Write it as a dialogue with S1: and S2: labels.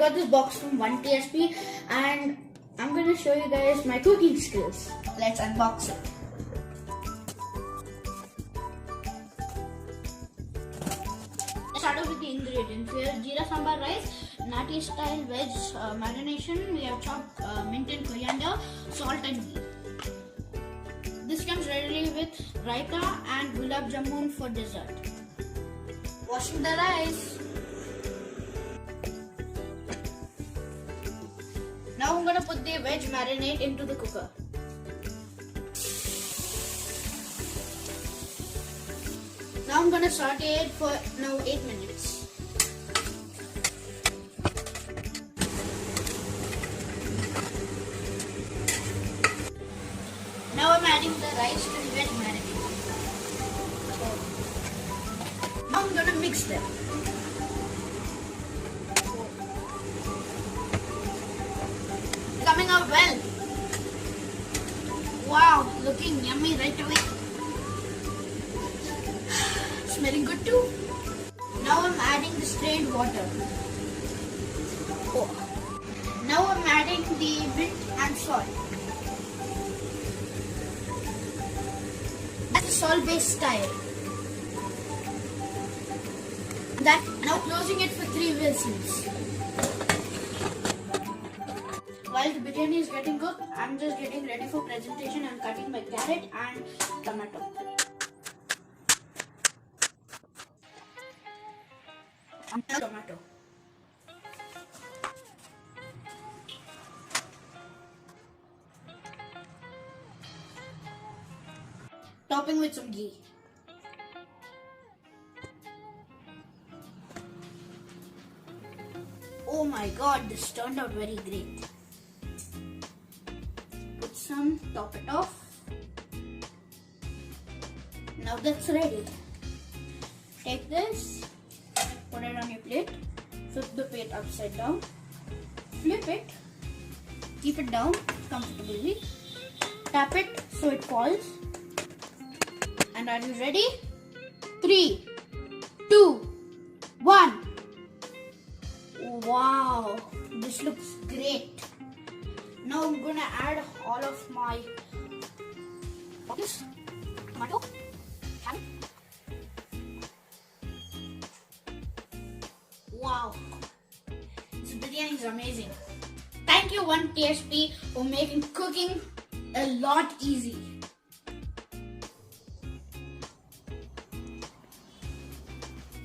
S1: got this box from 1TSP and I'm gonna show you guys my cooking skills. Let's unbox it. Let's start off with the ingredients. We have jeera sambar rice, nati style veg marination. We have chopped mint and coriander, salt and ghee. This comes readily with raita and gulab jamun for dessert. Washing the rice. Now I'm gonna put the veg marinade into the cooker. Now I'm gonna saute it for 8 minutes. Now I'm adding the rice and veg marinade. Now I'm gonna mix them. Coming out well. Wow, looking yummy right away. Smelling good too. Now I'm adding the strained water. Now I'm adding the mint and salt. That's a salt-based style. Now closing it for 3 whistles. While the biryani is getting cooked, I'm just getting ready for presentation. I'm cutting my carrot and tomato. Topping with some ghee. Oh my god, this turned out very great. Put some, top it off. Now that's ready. Take this, put it on your plate, flip the plate upside down, flip it, keep it down comfortably, tap it so it falls. And are you ready? 3, 2, 1. Wow, this looks great. Now I'm gonna add all of my tomato, carrot. Wow, this biryani is amazing. Thank you 1TSP for making cooking a lot easy.